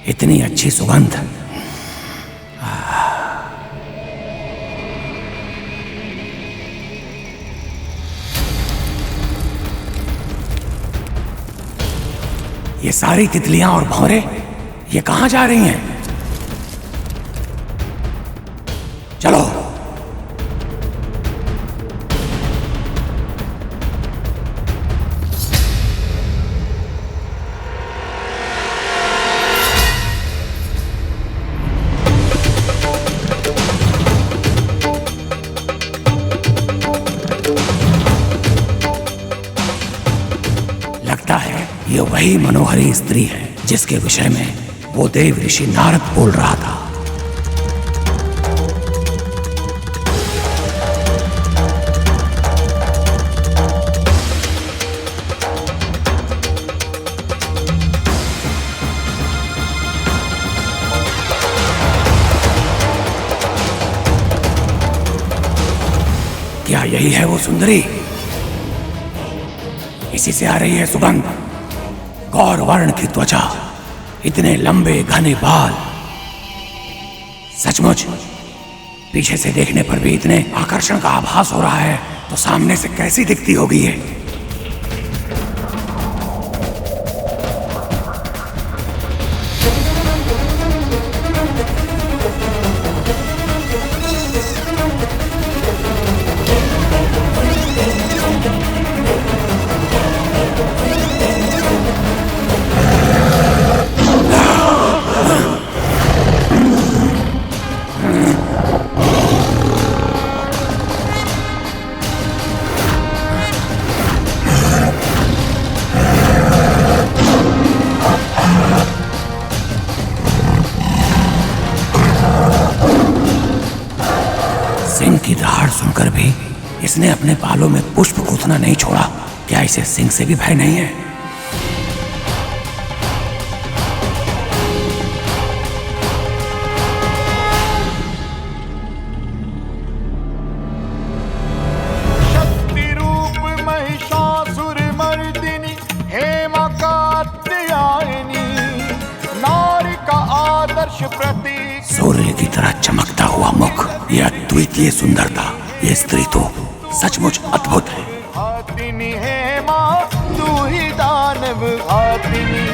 इतनी अच्छी सुगंध। ये सारी तितलियां और भौरे ये कहां जा रही हैं? चलो। लगता है ये वही मनोहरी स्त्री है जिसके विषय में वो देव ऋषि नारद बोल रहा था। क्या यही है वो सुंदरी? इसी से आ रही है सुगंध। गौर वर्ण की त्वचा, इतने लंबे घने बाल, सचमुच पीछे से देखने पर भी इतने आकर्षण का आभास हो रहा है, तो सामने से कैसी दिखती होगी ये? सिंह की दहाड़ सुनकर भी इसने अपने बालों में पुष्प गूंथना नहीं छोड़ा। क्या इसे सिंह से भी भय नहीं है? शक्ति रूप महिषासुर मर्दिनी हेमा कात्यायनी, नारी का आदर्श प्रतीक। सूर्य की तरह चमकता हुआ मुख, यह अद्वितीय सुंदरता, ये स्त्री तो सचमुच अद्भुत है। घातिनी हेमा तू ही दानव घातिनी।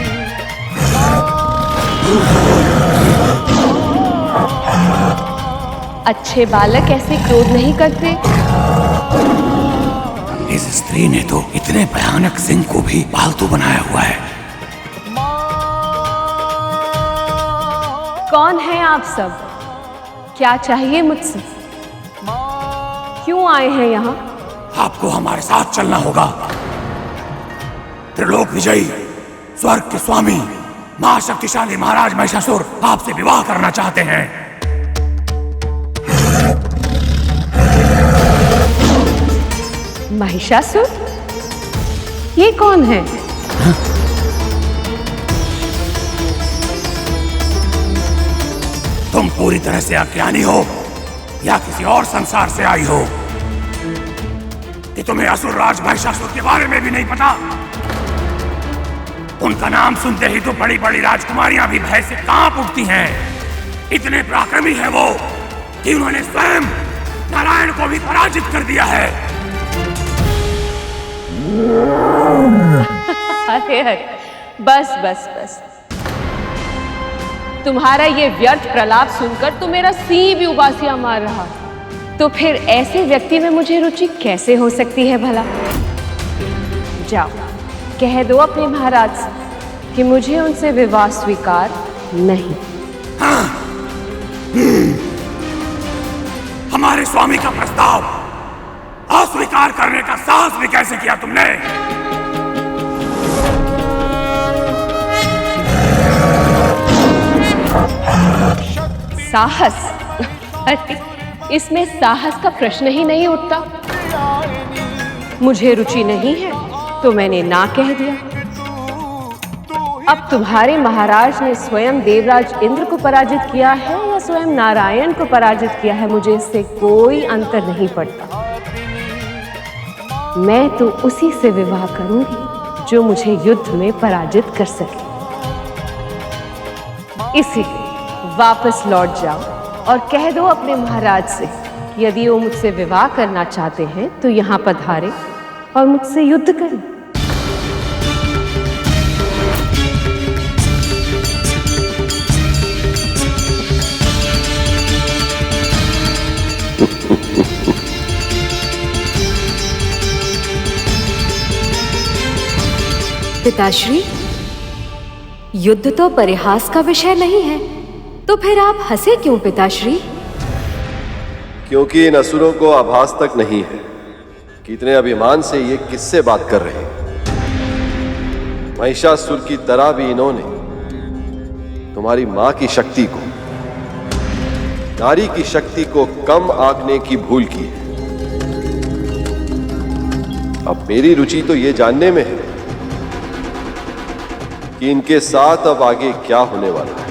अच्छे बालक ऐसे क्रोध नहीं करते। इस स्त्री ने तो इतने भयानक सिंह को भी पालतू बनाया हुआ है। कौन है आप सब? क्या चाहिए मुझसे? क्यों आए हैं यहाँ? आपको हमारे साथ चलना होगा। त्रिलोक विजयी, स्वर्ग के स्वामी, महाशक्तिशाली महाराज महिषासुर आपसे विवाह करना चाहते हैं। महिषासुर? ये कौन है? तुम पूरी तरह से अज्ञानी हो या किसी और संसार से आई हो कि तुम्हें असुर राज महिषासुर के बारे में भी नहीं पता। उनका नाम सुनते ही तो बड़ी बड़ी राजकुमारियां भी भय से कांप उठती हैं। इतने पराक्रमी है वो कि उन्होंने स्वयं नारायण को भी पराजित कर दिया है। अरे अरे, बस बस बस। तुम्हारा ये व्यर्थ प्रलाप सुनकर तो मेरा सिंह भी उबासियां मार रहा। तो फिर ऐसे व्यक्ति में मुझे रुचि कैसे हो सकती है भला? जाओ कह दो अपने महाराज से कि मुझे उनसे विवाह स्वीकार नहीं। हमारे स्वामी का प्रस्ताव अस्वीकार करने का साहस भी कैसे किया तुमने? साहस? अरे इसमें साहस का प्रश्न ही नहीं उठता। मुझे रुचि नहीं है तो मैंने ना कह दिया। अब तुम्हारे महाराज ने स्वयं देवराज इंद्र को पराजित किया है या स्वयं नारायण को पराजित किया है, मुझे इससे कोई अंतर नहीं पड़ता। मैं तो उसी से विवाह करूंगी जो मुझे युद्ध में पराजित कर सके। इसीलिए वापस लौट जाओ और कह दो अपने महाराज से कि यदि वो मुझसे विवाह करना चाहते हैं तो यहाँ पधारे और मुझसे युद्ध करें। पिताश्री, युद्ध तो परिहास का विषय नहीं है, तो फिर आप हंसे क्यों पिताश्री? क्योंकि इन असुरों को आभास तक नहीं है कि इतने अभिमान से ये किससे बात कर रहे हैं। महिषासुर की तरह भी इन्होंने तुम्हारी मां की शक्ति को, नारी की शक्ति को कम आंकने की भूल की है। अब मेरी रुचि तो ये जानने में है कि इनके साथ अब आगे क्या होने वाला है।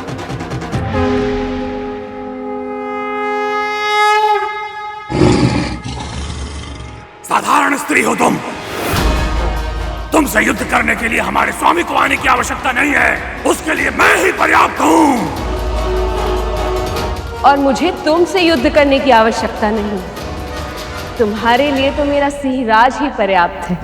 साधारण स्त्री हो तुमसे युद्ध करने के लिए हमारे स्वामी को आने की आवश्यकता नहीं है, उसके लिए मैं ही पर्याप्त हूं। और मुझे तुमसे युद्ध करने की आवश्यकता नहीं, तुम्हारे लिए तो मेरा सिंहराज ही पर्याप्त है।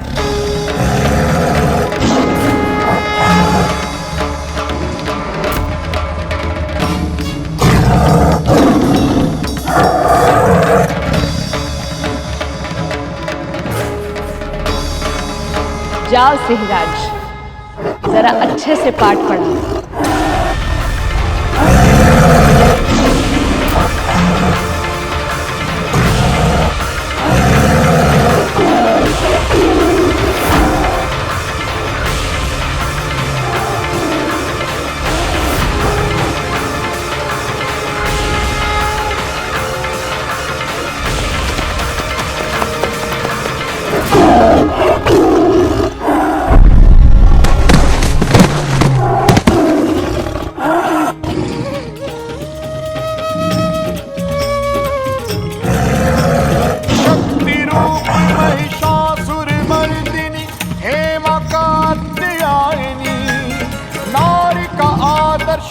जाओ सिंहराज, जरा अच्छे से पाठ पढ़ाओ।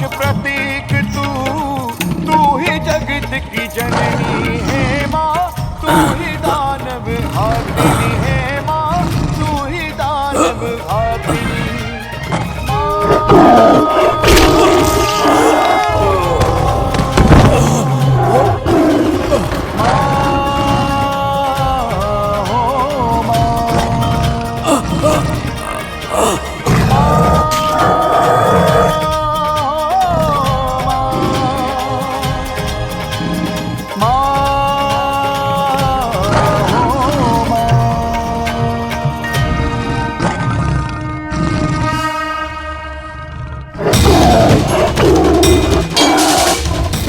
प्रतीक तू ही जगत की जननी है माँ, तू ही दानव घातिनी है माँ, तू ही दानव घातिनी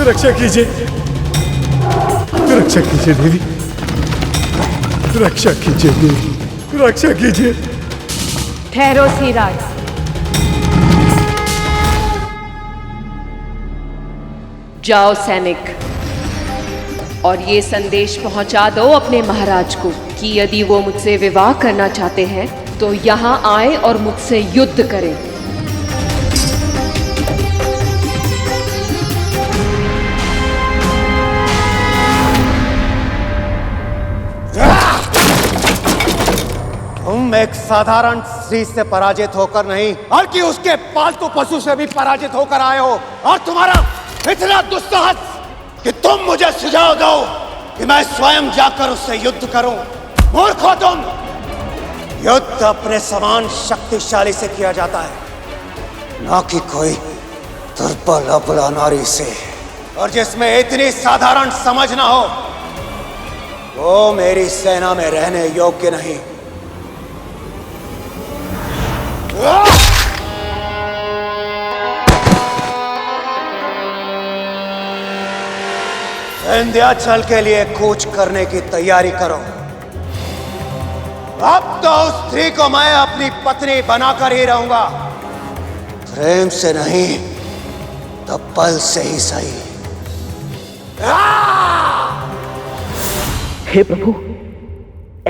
रक्षा कीजिए, रक्षा कीजिए देवी, रक्षा कीजिए देवी, रक्षा कीजिए। ठहरो सिंहराज, जाओ सैनिक और ये संदेश पहुंचा दो अपने महाराज को कि यदि वो मुझसे विवाह करना चाहते हैं तो यहाँ आए और मुझसे युद्ध करें। तुम एक साधारण स्त्री से पराजित होकर नहीं, बल्कि उसके पालतू पशु से भी पराजित होकर आए हो, और तुम्हारा इतना दुस्साहस कि तुम मुझे सुझाव दो कि मैं स्वयं जाकर उससे युद्ध करूं। मूर्ख हो तुम। युद्ध अपने समान शक्तिशाली से किया जाता है, ना कि कोई दुर्बल अबला नारी से, और जिसमें इतनी साधारण समझ ना हो वो मेरी सेना में रहने योग्य नहीं। विंध्याचल के लिए कूच करने की तैयारी करो। अब तो उस स्त्री को मैं अपनी पत्नी बनाकर ही रहूंगा, प्रेम से नहीं तो बल से ही सही। हे प्रभु,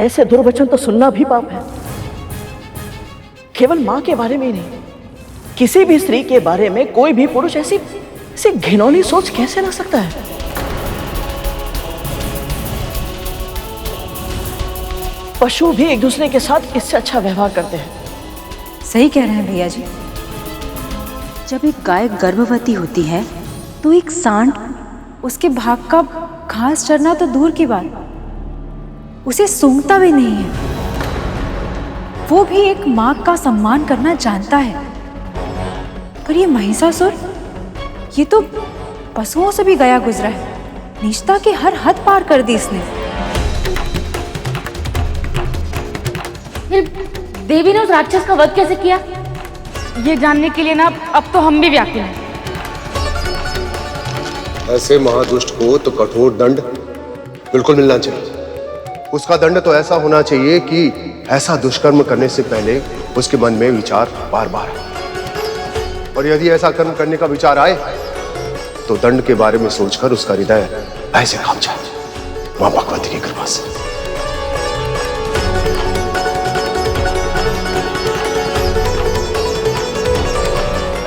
ऐसे दुर्वचन तो सुनना भी पाप है। केवल मां के बारे में नहीं, किसी भी स्त्री के बारे में कोई भी पुरुष ऐसी ऐसी घिनौनी सोच कैसे ला सकता है? पशु भी एक दूसरे के साथ इससे अच्छा व्यवहार करते हैं। सही कह रहे हैं भैया जी। जब एक गाय गर्भवती होती है तो एक सांड उसके भाग का घास चरना तो दूर की बात, उसे सूंघता भी नहीं है। वो भी एक माँ का सम्मान करना जानता है। पर ये महिषासुर, ये तो पशुओं से भी गया गुजरा है। नीचता की हर हद पार कर दी इसने। देवी ने उस राक्षस का वध कैसे किया, ये जानने के लिए ना अब तो हम भी व्याकुल हैं। ऐसे महादुष्ट को तो कठोर दंड बिल्कुल मिलना चाहिए। उसका दंड तो ऐसा होना चाहिए कि ऐसा दुष्कर्म करने से पहले उसके मन में विचार बार बार आए, और यदि ऐसा कर्म करने का विचार आए तो दंड के बारे में सोचकर उसका हृदय ऐसे कांप जाए। मां भगवती की कृपा से।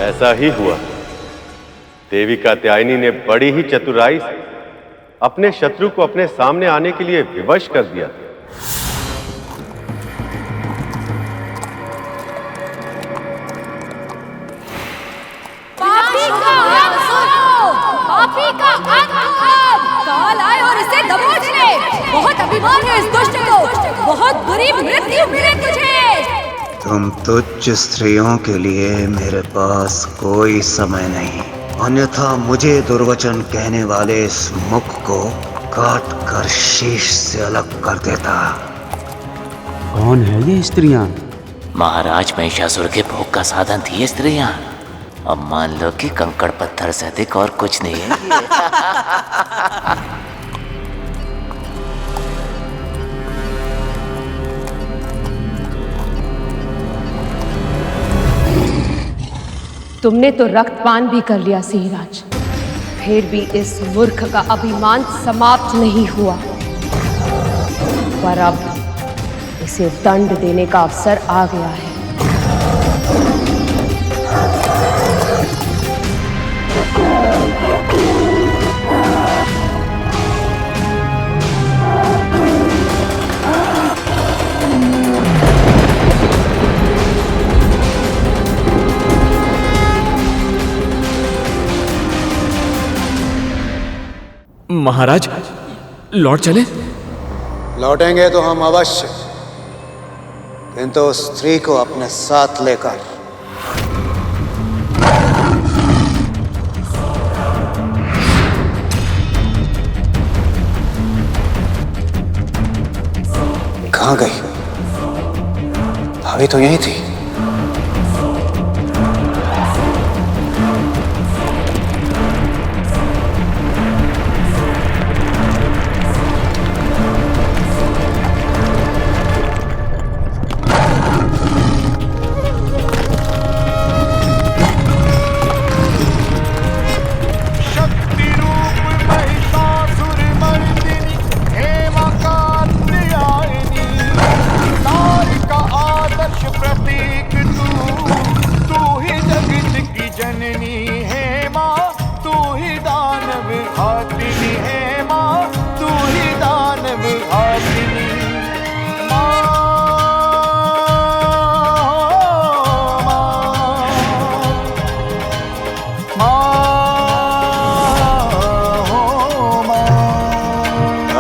ऐसा ही हुआ। देवी कात्यायनी ने बड़ी ही चतुराई से अपने शत्रु को अपने सामने आने के लिए विवश कर दिया। पापी का अंत सुनो, पापी का अंत अब। काल आए और इसे दबोच ले। बहुत अभिमान है इस दुष्ट को, बहुत बुरी मृत्यु मिले तुझे। तुम तुच्छ स्त्रियों के लिए मेरे पास कोई समय नहीं, अन्यथा मुझे दुर्वचन कहने वाले इस मुख को काट कर शीश से अलग कर देता। कौन है ये स्त्रियां? महाराज महिषासुर के भोग का साधन थी ये स्त्रियां। अब मान लो कि कंकड़ पत्थर से अधिक और कुछ नहीं है। तुमने तो रक्तपान भी कर लिया सिंहराज, फिर भी इस मूर्ख का अभिमान समाप्त नहीं हुआ। पर अब इसे दंड देने का अवसर आ गया है। महाराज, लौट चले? लौटेंगे तो हम अवश्य, किंतु उस स्त्री को अपने साथ लेकर। कहां गई? भाभी तो यहीं थी।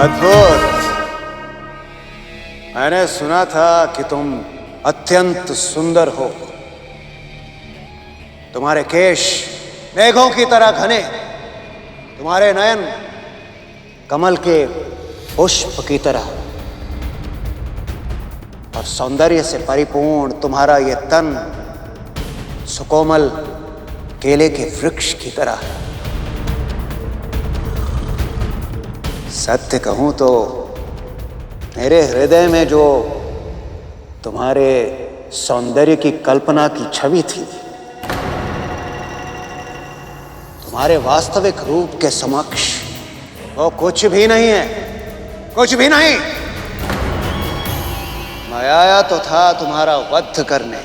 अद्भुत। मैंने सुना था कि तुम अत्यंत सुंदर हो। तुम्हारे केश मेघों की तरह घने, तुम्हारे नयन कमल के पुष्प की तरह, और सौंदर्य से परिपूर्ण तुम्हारा ये तन सुकोमल केले के वृक्ष की तरह। सत्य कहूं तो मेरे हृदय में जो तुम्हारे सौंदर्य की कल्पना की छवि थी, तुम्हारे वास्तविक रूप के समक्ष वो कुछ भी नहीं है, कुछ भी नहीं। मैं आया तो था तुम्हारा वध करने,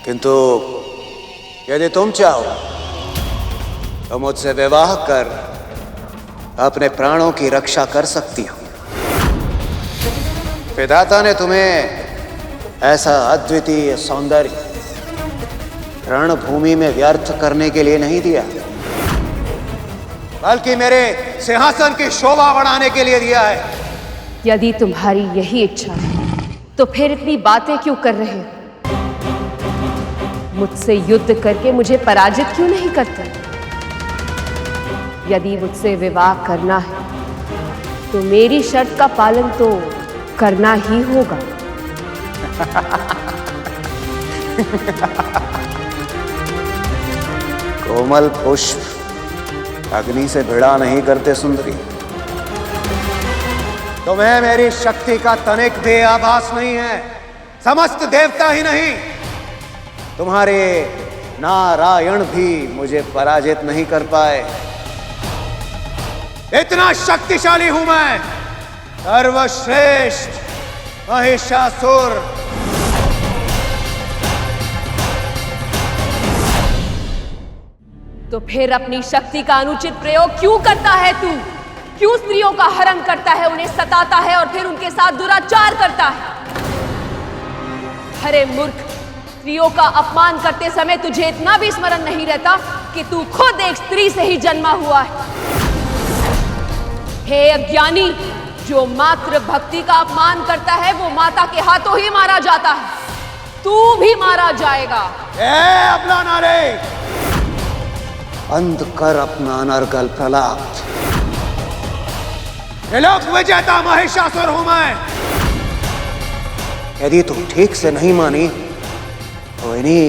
किंतु यदि तुम चाहो तो मुझसे विवाह कर अपने प्राणों की रक्षा कर सकती हो। विधाता ने तुम्हें ऐसा अद्वितीय सौंदर्य रणभूमि में व्यर्थ करने के लिए नहीं दिया, बल्कि मेरे सिंहासन की शोभा बढ़ाने के लिए दिया है। यदि तुम्हारी यही इच्छा है तो फिर इतनी बातें क्यों कर रहे हो? मुझसे युद्ध करके मुझे पराजित क्यों नहीं करते? यदि मुझसे विवाह करना है तो मेरी शर्त का पालन तो करना ही होगा। कोमल पुष्प अग्नि से भिड़ा नहीं करते सुंदरी। तुम्हें मेरी शक्ति का तनिक भी आभास नहीं है। समस्त देवता ही नहीं, तुम्हारे नारायण भी मुझे पराजित नहीं कर पाए। इतना शक्तिशाली हूं मैं, सर्वश्रेष्ठ महिषासुर। तो फिर अपनी शक्ति का अनुचित प्रयोग क्यों करता है तू? क्यों स्त्रियों का हरण करता है, उन्हें सताता है और फिर उनके साथ दुराचार करता है? अरे मूर्ख, स्त्रियों का अपमान करते समय तुझे इतना भी स्मरण नहीं रहता कि तू खुद एक स्त्री से ही जन्मा हुआ है। हे अज्ञानी, जो मात्र भक्ति का अपमान करता है वो माता के हाथों ही मारा जाता है। तू भी मारा जाएगा। अपना नारे बंद कर, अपना अनर्गल प्रलाप। त्रिलोक विजेता महिषासुर हूं मैं। यदि तू ठीक से नहीं मानी तो इन्हीं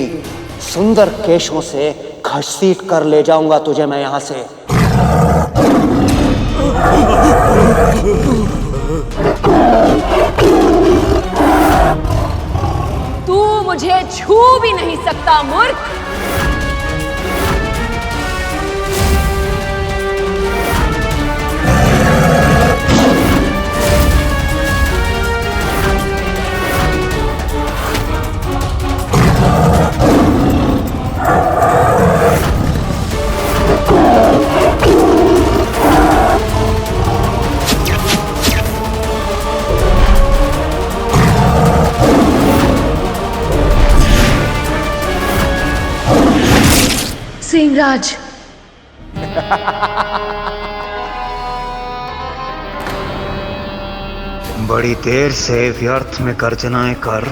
सुंदर केशों से घसीट कर ले जाऊंगा तुझे मैं यहां से। तू मुझे छू भी नहीं सकता मूर्ख। सिंहराज, बड़ी देर से व्यर्थ में गर्जनाएं कर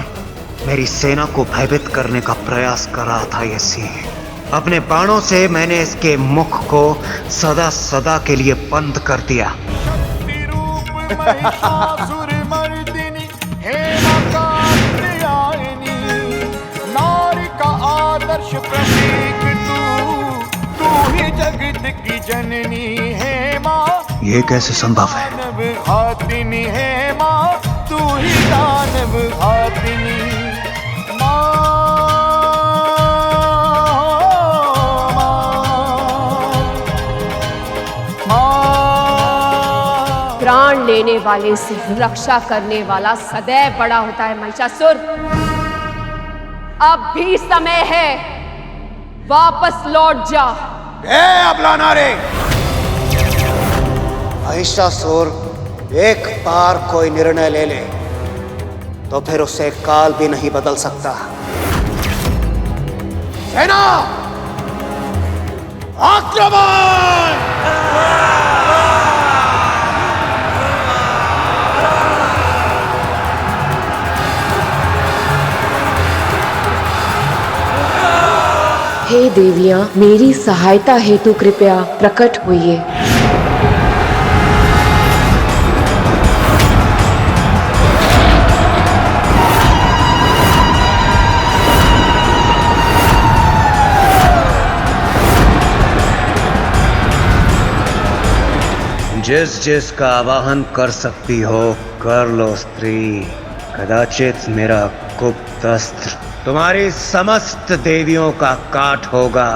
मेरी सेना को भयभीत करने का प्रयास कर रहा था ये सिंह। अपने बाणों से मैंने इसके मुख को सदा सदा के लिए बंद कर दिया। आदर्श प्रतीक तू ही जगत की जननी है माँ। ये कैसे संभव है? दानव घातिनी है माँ, तू ही दानव घातिनी प्राण लेने वाले से रक्षा करने वाला सदैव बड़ा होता है महिषासुर। अब भी समय है, वापस लौट जा। अबला नारे, महिषासुर एक बार कोई निर्णय ले ले तो फिर उसे काल भी नहीं बदल सकता। सेना आक्रमण! हे देवियां, मेरी सहायता हेतु कृपया प्रकट होइए। जिस जिस का आवाहन कर सकती हो कर लो स्त्री। कदाचित मेरा गुप्त अस्त्र तुम्हारी समस्त देवियों का काट होगा।